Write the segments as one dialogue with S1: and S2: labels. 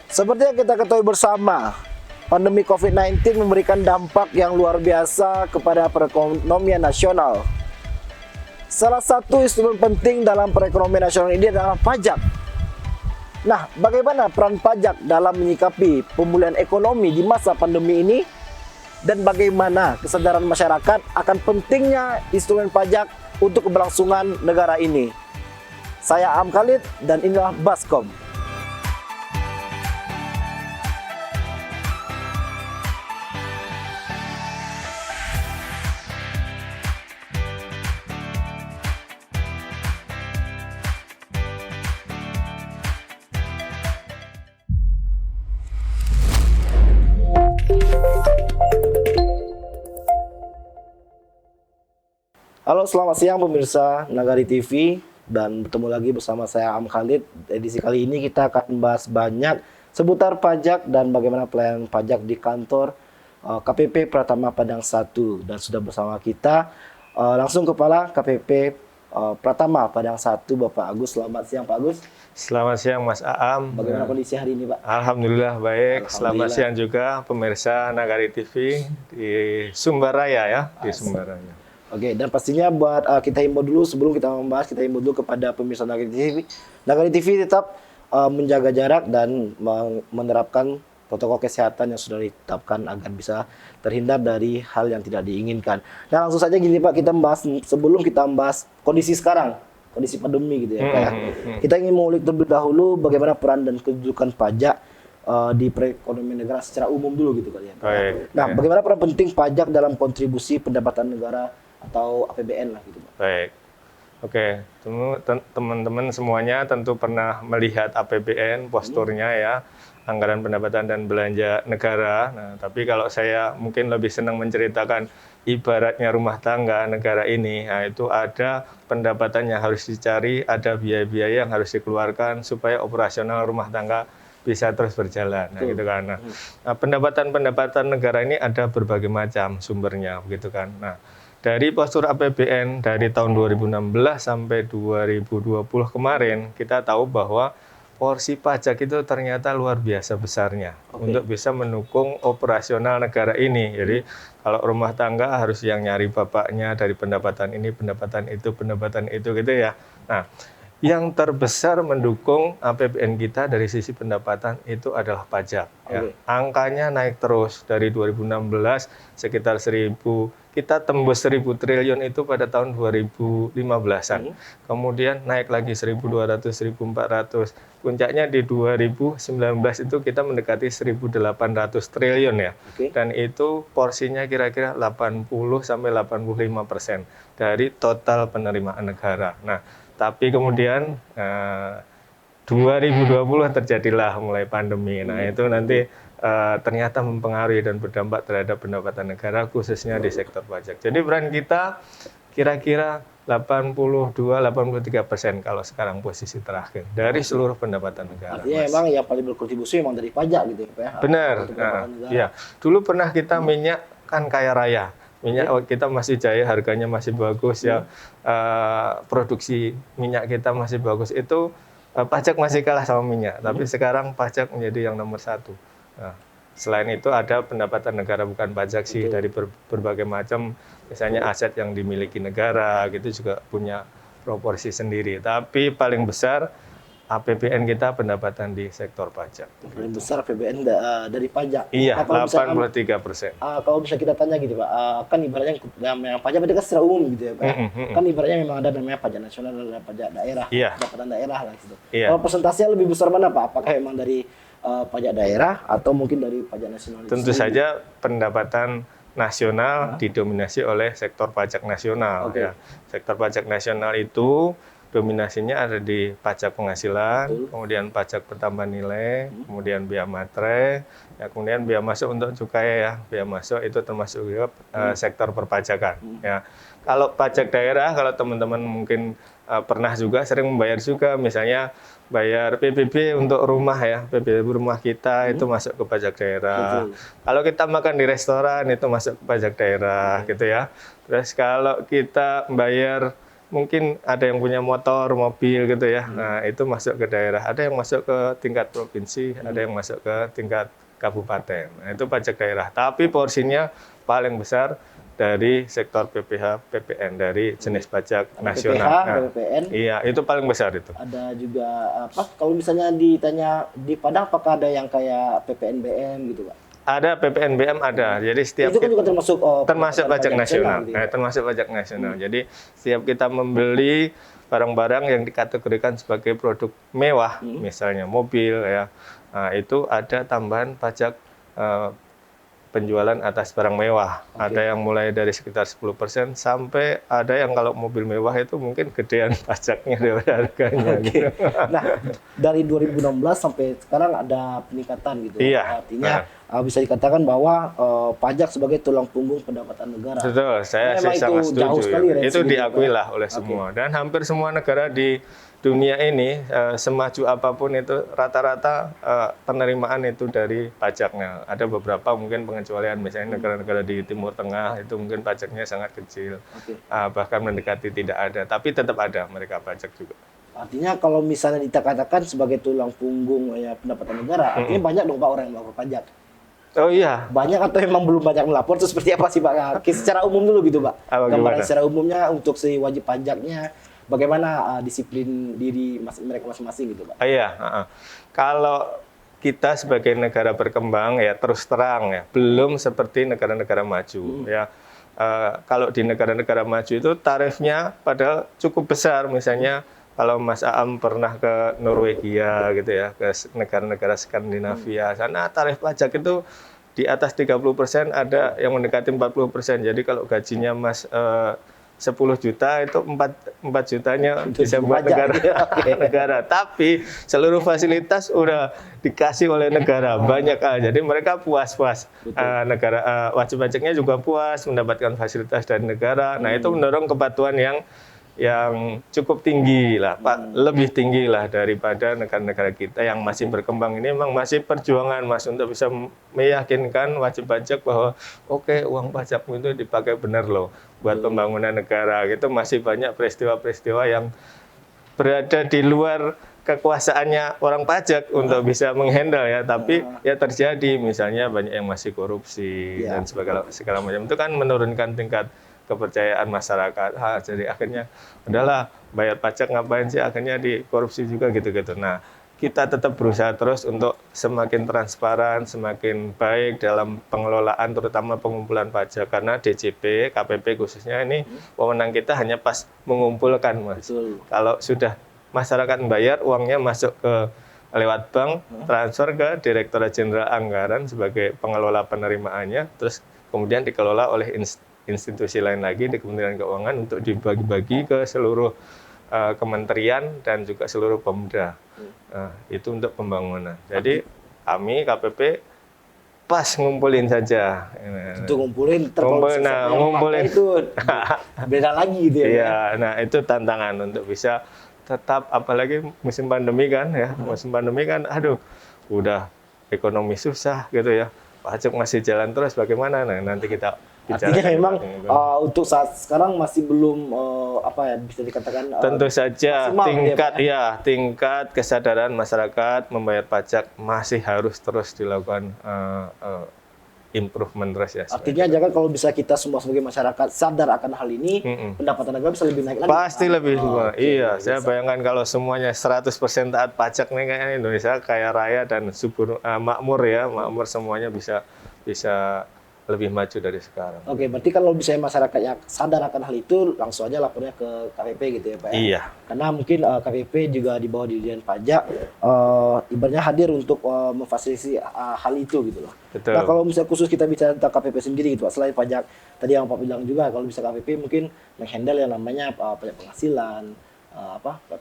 S1: Seperti yang kita ketahui bersama, pandemi COVID-19 memberikan dampak yang luar biasa kepada perekonomian nasional. Salah satu instrumen penting dalam perekonomian nasional ini adalah pajak. Nah, bagaimana peran pajak dalam menyikapi pemulihan ekonomi di masa pandemi ini? Dan bagaimana kesadaran masyarakat akan pentingnya instrumen pajak untuk keberlangsungan negara ini? Saya Am Khalid dan inilah Baskom. Halo, selamat siang pemirsa Nagari TV, dan bertemu lagi bersama saya Am Khalid. Edisi kali ini kita akan membahas banyak seputar pajak dan bagaimana pelayanan pajak di kantor KPP Pratama Padang 1. Dan sudah bersama kita langsung Kepala KPP Pratama Padang 1, Bapak Agus. Selamat siang Pak Agus.
S2: Selamat siang Mas Aam.
S1: Bagaimana kondisi hari ini Pak?
S2: Alhamdulillah baik. Selamat siang juga pemirsa Nagari TV di Sumberraya ya, di Sumberraya.
S1: Oke, dan pastinya buat kita himbau dulu sebelum kita membahas, kita himbau dulu kepada pemirsa Nagari TV. Nagari TV tetap menjaga jarak dan menerapkan protokol kesehatan yang sudah ditetapkan agar bisa terhindar dari hal yang tidak diinginkan. Nah, langsung saja gini Pak, kita membahas sebelum kita membahas kondisi sekarang, kondisi pandemi gitu ya Pak ya. Kita ingin mengulik terlebih dahulu bagaimana peran dan kedudukan pajak di perekonomian negara secara umum dulu gitu kali ya.
S2: Baik.
S1: Nah, bagaimana peran penting pajak dalam kontribusi pendapatan negara atau APBN lah gitu Pak.
S2: Baik. Oke, teman-teman semuanya tentu pernah melihat APBN, posturnya ya, anggaran pendapatan dan belanja negara. Nah, tapi kalau saya mungkin lebih senang menceritakan ibaratnya rumah tangga negara ini, nah itu ada pendapatan yang harus dicari, ada biaya-biaya yang harus dikeluarkan supaya operasional rumah tangga bisa terus berjalan. Nah, gitu kan. Nah, pendapatan-pendapatan negara ini ada berbagai macam sumbernya, begitu kan. Nah, dari postur APBN dari tahun 2016 sampai 2020 kemarin, kita tahu bahwa porsi pajak itu ternyata luar biasa besarnya untuk bisa mendukung operasional negara ini. Jadi kalau rumah tangga harus yang nyari bapaknya dari pendapatan ini, pendapatan itu gitu ya. Nah, yang terbesar mendukung APBN kita dari sisi pendapatan itu adalah pajak. Ya. Angkanya naik terus dari 2016 sekitar 1.000, kita tembus 1.000 triliun itu pada tahun 2015-an. Kemudian naik lagi 1.200, 1.400. Puncaknya di 2019 itu kita mendekati 1.800 triliun ya. Dan itu porsinya kira-kira 80-85% dari total penerimaan negara. Nah, tapi kemudian 2020 terjadilah mulai pandemi. Nah, itu nanti ternyata mempengaruhi dan berdampak terhadap pendapatan negara khususnya di sektor pajak. Jadi peran kita kira-kira 82-83% kalau sekarang posisi terakhir dari seluruh pendapatan negara.
S1: Artinya memang yang paling berkontribusi memang dari pajak gitu ya Pak ya.
S2: Benar. Ya. Dulu pernah kita minyak kan kaya raya. Minyak kita masih jaya, harganya masih bagus ya. Produksi minyak kita masih bagus. Itu pajak masih kalah sama minyak. Tapi sekarang pajak menjadi yang nomor 1. Nah, selain itu ada pendapatan negara bukan pajak sih dari berbagai macam, misalnya aset yang dimiliki negara gitu juga punya proporsi sendiri. Tapi paling besar APBN kita pendapatan di sektor pajak.
S1: Paling besar APBN dari pajak.
S2: Iya, 83%.
S1: Kalau bisa kita tanya gitu Pak, kan ibaratnya yang pajak berarti kan secara umum gitu ya Pak. Kan ibaratnya memang ada namanya pajak nasional dan pajak daerah, pendapatan daerah lah gitu. Kalau persentasinya lebih besar mana Pak? Apakah memang dari pajak daerah atau mungkin dari pajak nasional?
S2: Tentu saja pendapatan nasional didominasi oleh sektor pajak nasional. Ya. Sektor pajak nasional itu dominasinya ada di pajak penghasilan, kemudian pajak pertambahan nilai, kemudian bea materai, ya, kemudian bea masuk untuk cukai ya. Bea masuk itu termasuk juga sektor perpajakan. Ya. Kalau pajak daerah, kalau teman-teman mungkin pernah juga sering membayar juga, misalnya bayar PBB untuk rumah ya, PBB rumah kita itu masuk ke pajak daerah. Kalau kita makan di restoran itu masuk ke pajak daerah gitu ya. Terus kalau kita bayar mungkin ada yang punya motor, mobil gitu ya. Nah, itu masuk ke daerah. Ada yang masuk ke tingkat provinsi, ada yang masuk ke tingkat kabupaten. Nah, itu pajak daerah. Tapi porsinya paling besar dari sektor PPH, PPN, dari jenis pajak nasional.
S1: PPH,
S2: Nah,
S1: PPN.
S2: iya, itu paling besar itu.
S1: Ada juga apa? Kalau misalnya ditanya di Padang, apakah ada yang kayak PPNBM gitu, Pak?
S2: Ada PPNBM ada. Jadi setiap
S1: Itu kan juga termasuk
S2: termasuk pajak nasional.
S1: gitu ya?
S2: Nah, termasuk pajak nasional. Jadi setiap kita membeli barang-barang yang dikategorikan sebagai produk mewah, misalnya mobil ya, nah, itu ada tambahan pajak penjualan atas barang mewah. Ada yang mulai dari sekitar 10% sampai ada yang kalau mobil mewah itu mungkin gedean pajaknya daripada harganya. Gitu.
S1: Nah, dari 2016 sampai sekarang ada peningkatan gitu.
S2: Iya.
S1: Artinya bisa dikatakan bahwa pajak sebagai tulang punggung pendapatan negara.
S2: Betul, saya
S1: Memang
S2: sih sangat
S1: itu jauh
S2: setuju.
S1: sekali
S2: Ya.
S1: range
S2: Itu
S1: gitu,
S2: diakui
S1: Pak.
S2: lah oleh semua. Dan hampir semua negara di dunia ini, semaju apapun itu, rata-rata penerimaan itu dari pajaknya. Ada beberapa mungkin pengecualian, misalnya negara-negara di Timur Tengah, itu mungkin pajaknya sangat kecil. Bahkan mendekati tidak ada. Tapi tetap ada mereka pajak juga.
S1: Artinya kalau misalnya dikatakan sebagai tulang punggung ya pendapatan negara, artinya banyak dong Pak orang yang melakukan pajak.
S2: Oh iya,
S1: Banyak atau memang belum banyak melapor? Itu seperti apa sih Pak? Secara umum dulu gitu Pak. Gambaran secara umumnya untuk si wajib pajaknya, bagaimana disiplin diri mereka masing-masing gitu Pak?
S2: Iya. Kalau kita sebagai negara berkembang ya terus terang ya, belum seperti negara-negara maju ya. Kalau di negara-negara maju itu tarifnya padahal cukup besar, misalnya kalau Mas Aam pernah ke Norwegia gitu ya, ke negara-negara Skandinavia, sana tarif pajak itu di atas 30%, ada yang mendekati 40%. Jadi kalau gajinya Mas 10 juta itu 4 jutanya bisa buat negara. Tapi seluruh fasilitas udah dikasih oleh negara, banyak jadi mereka puas-puas. Negara wajib pajaknya juga puas mendapatkan fasilitas dari negara. Nah, itu mendorong kepatuhan yang cukup tinggi lah, Pak, lebih tinggi lah daripada negara-negara kita yang masih berkembang ini. Memang masih perjuangan Mas untuk bisa meyakinkan wajib pajak bahwa oke, uang pajakmu itu dipakai benar loh buat pembangunan negara. Gitu masih banyak peristiwa-peristiwa yang berada di luar kekuasaannya orang pajak untuk bisa menghandle ya, tapi ya terjadi, misalnya banyak yang masih korupsi dan segala macam. Itu kan menurunkan tingkat kepercayaan masyarakat. Jadi akhirnya udahlah, bayar pajak ngapain sih, akhirnya dikorupsi juga gitu-gitu. Nah, kita tetap berusaha terus untuk semakin transparan, semakin baik dalam pengelolaan terutama pengumpulan pajak, karena DJP, KPP khususnya ini wewenang kita hanya pas mengumpulkan, Mas. Kalau sudah masyarakat membayar, uangnya masuk ke lewat bank, transfer ke Direktorat Jenderal Anggaran sebagai pengelola penerimaannya, terus kemudian dikelola oleh institusi lain lagi di Kementerian Keuangan untuk dibagi-bagi ke seluruh kementerian dan juga seluruh Pemda. Itu untuk pembangunan. Jadi kami KPP pas ngumpulin saja.
S1: Itu ngumpulin,
S2: ngumpulin
S1: itu beda lagi gitu ya.
S2: Iya, nah itu tantangan untuk bisa tetap, apalagi musim pandemi kan ya. Musim pandemi kan aduh, udah ekonomi susah gitu ya. Pajak masih jalan terus, bagaimana? Nah, nanti kita
S1: artinya memang untuk saat sekarang masih belum bisa dikatakan
S2: tentu saja
S1: maksimal,
S2: tingkat kesadaran masyarakat membayar pajak masih harus terus dilakukan improvement terus ya.
S1: Artinya jangan kalau bisa kita semua sebagai masyarakat sadar akan hal ini, pendapatan negara bisa lebih naik lagi.
S2: Pasti lebih. Iya, saya bayangkan kalau semuanya 100% taat pajak nih, kayaknya Indonesia kaya raya dan subur, makmur ya, makmur, semuanya bisa lebih maju dari sekarang.
S1: Oke, berarti kalau misalnya masyarakat yang sadar akan hal itu, langsung aja lapornya ke KPP gitu ya Pak ya?
S2: Iya.
S1: Karena mungkin KPP juga di bawah Dirjen Pajak, ibaratnya hadir untuk memfasilitasi hal itu gitu loh.
S2: Betul.
S1: Nah, kalau misalnya khusus kita bicara tentang KPP sendiri gitu Pak, selain pajak, tadi yang Pak bilang juga, kalau bisa KPP mungkin menghandle yang namanya pajak penghasilan,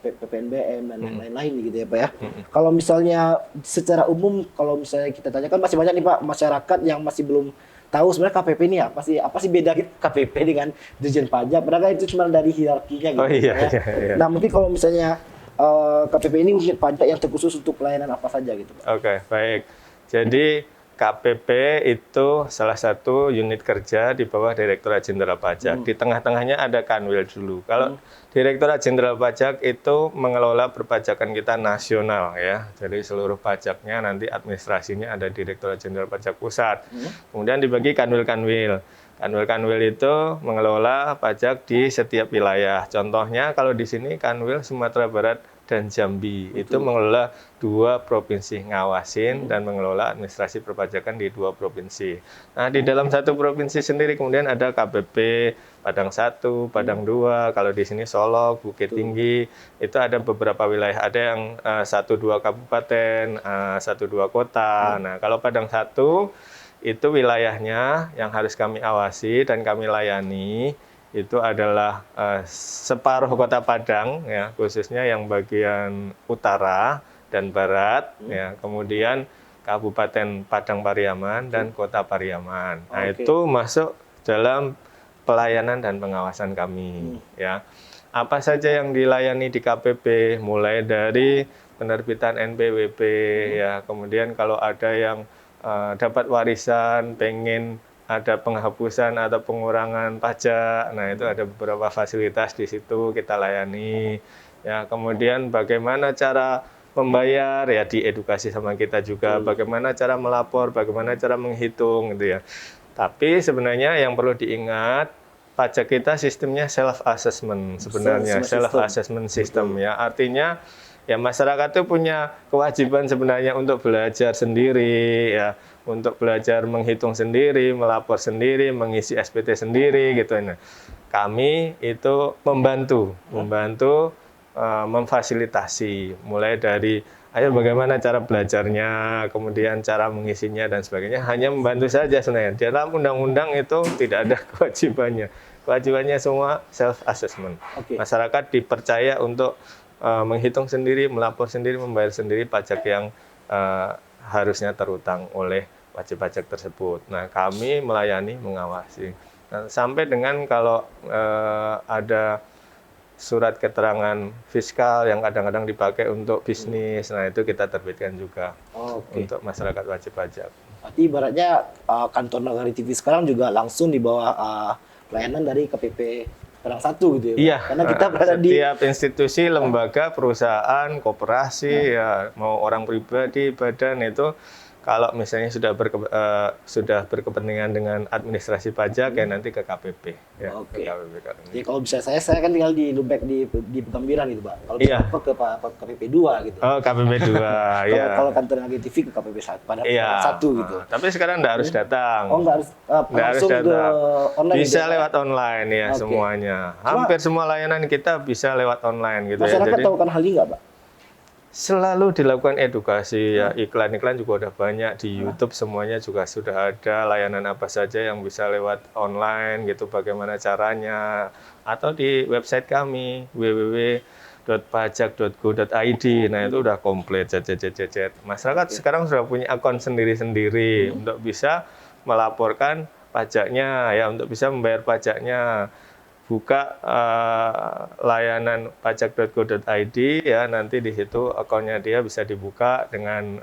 S1: PPNBM dan lain-lain gitu ya Pak ya. Kalau misalnya secara umum, kalau misalnya kita tanyakan, masih banyak nih Pak masyarakat yang masih belum tahu sebenarnya KPP ini apa sih beda KPP dengan Dirjen Pajak, padahal itu cuma dari hierarkinya gitu.
S2: Iya.
S1: Nah, mungkin kalau misalnya KPP ini mungkin pajak yang terkhusus untuk pelayanan apa saja gitu Pak.
S2: Oke, baik. Jadi KPP itu salah satu unit kerja di bawah Direktorat Jenderal Pajak. Di tengah-tengahnya ada Kanwil dulu. Kalau Direktorat Jenderal Pajak itu mengelola perpajakan kita nasional ya. Jadi seluruh pajaknya nanti administrasinya ada Direktorat Jenderal Pajak Pusat. Kemudian dibagi Kanwil-Kanwil. Kanwil-Kanwil itu mengelola pajak di setiap wilayah. Contohnya kalau di sini Kanwil Sumatera Barat dan Jambi itu mengelola 2 provinsi, ngawasin dan mengelola administrasi perpajakan di 2 provinsi. Nah, di dalam satu provinsi sendiri kemudian ada KPP Padang 1, Padang 2, kalau di sini Solok, Bukit Tinggi, itu ada beberapa wilayah, ada yang 1-2 kabupaten, 1-2 kota. Nah, kalau Padang 1 itu wilayahnya yang harus kami awasi dan kami layani itu adalah separuh kota Padang ya, khususnya yang bagian utara dan barat ya, kemudian Kabupaten Padang Pariaman dan Kota Pariaman. Nah, itu masuk dalam pelayanan dan pengawasan kami ya. Apa saja yang dilayani di KPP, mulai dari penerbitan NPWP ya, kemudian kalau ada yang dapat warisan, pengen ada penghapusan atau pengurangan pajak, nah itu ada beberapa fasilitas di situ kita layani. Ya, kemudian bagaimana cara membayar ya diedukasi sama kita juga, bagaimana cara melapor, bagaimana cara menghitung gitu ya. Tapi sebenarnya yang perlu diingat, pajak kita sistemnya self assessment sebenarnya, self assessment system ya. Artinya ya masyarakat itu punya kewajiban sebenarnya untuk belajar sendiri ya, untuk belajar menghitung sendiri, melapor sendiri, mengisi SPT sendiri gitu. Nah, kami itu membantu memfasilitasi mulai dari ayo bagaimana cara belajarnya, kemudian cara mengisinya dan sebagainya, hanya membantu saja sebenarnya. Dalam undang-undang itu tidak ada kewajibannya. Kewajibannya semua self assessment. Masyarakat dipercaya untuk menghitung sendiri, melapor sendiri, membayar sendiri pajak yang harusnya terutang oleh wajib pajak tersebut. Nah, kami melayani, mengawasi. Nah, sampai dengan kalau ada surat keterangan fiskal yang kadang-kadang dipakai untuk bisnis, nah itu kita terbitkan juga untuk masyarakat wajib pajak.
S1: Berarti ibaratnya kantor Nagari TV sekarang juga langsung di bawah pelayanan dari KPP Padang 1 gitu ya.
S2: Iya,
S1: karena kita berada di
S2: setiap institusi, lembaga, perusahaan, koperasi, ya mau orang pribadi, badan itu kalau misalnya sudah berkepentingan dengan administrasi pajak ya nanti ke KPP ya. Ke KPP.
S1: Jadi kalau bisa saya kan tinggal di Lubek di Petambiran gitu, Pak. Kalau bisa ke KPP 2 gitu.
S2: Oh, KPP 2 ya.
S1: Kalau kantor Nagari TV ke KPP 1 pada 1 gitu.
S2: Tapi sekarang enggak harus datang.
S1: Oh, enggak harus langsung
S2: datang.
S1: ke online.
S2: Bisa lewat online ya semuanya. Hampir semua layanan kita bisa lewat online gitu
S1: masyarakat
S2: ya. Jadi
S1: tahu kan hal ini enggak, Pak?
S2: Selalu dilakukan edukasi ya, iklan-iklan juga udah banyak di YouTube, semuanya juga sudah ada layanan apa saja yang bisa lewat online gitu, bagaimana caranya, atau di website kami www.pajak.go.id. Nah, itu udah komplit. Masyarakat sekarang sudah punya akun sendiri-sendiri untuk bisa melaporkan pajaknya ya, untuk bisa membayar pajaknya. Buka layanan pajak.go.id ya, nanti di situ akunnya dia bisa dibuka dengan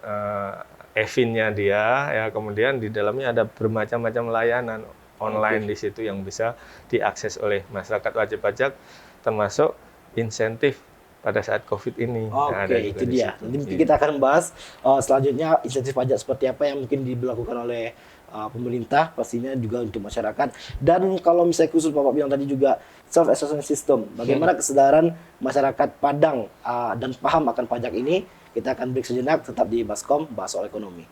S2: EVIN-nya dia ya, kemudian di dalamnya ada bermacam-macam layanan online di situ yang bisa diakses oleh masyarakat wajib pajak, termasuk insentif pada saat COVID ini.
S1: Itu dia. Nanti kita akan bahas selanjutnya insentif pajak seperti apa yang mungkin diberlakukan oleh pemerintah, pastinya juga untuk masyarakat. Dan kalau misalnya khusus Bapak bilang tadi juga self assessment system, bagaimana kesadaran masyarakat Padang dan paham akan pajak ini, kita akan break sejenak, tetap di Baskom, bahas soal ekonomi.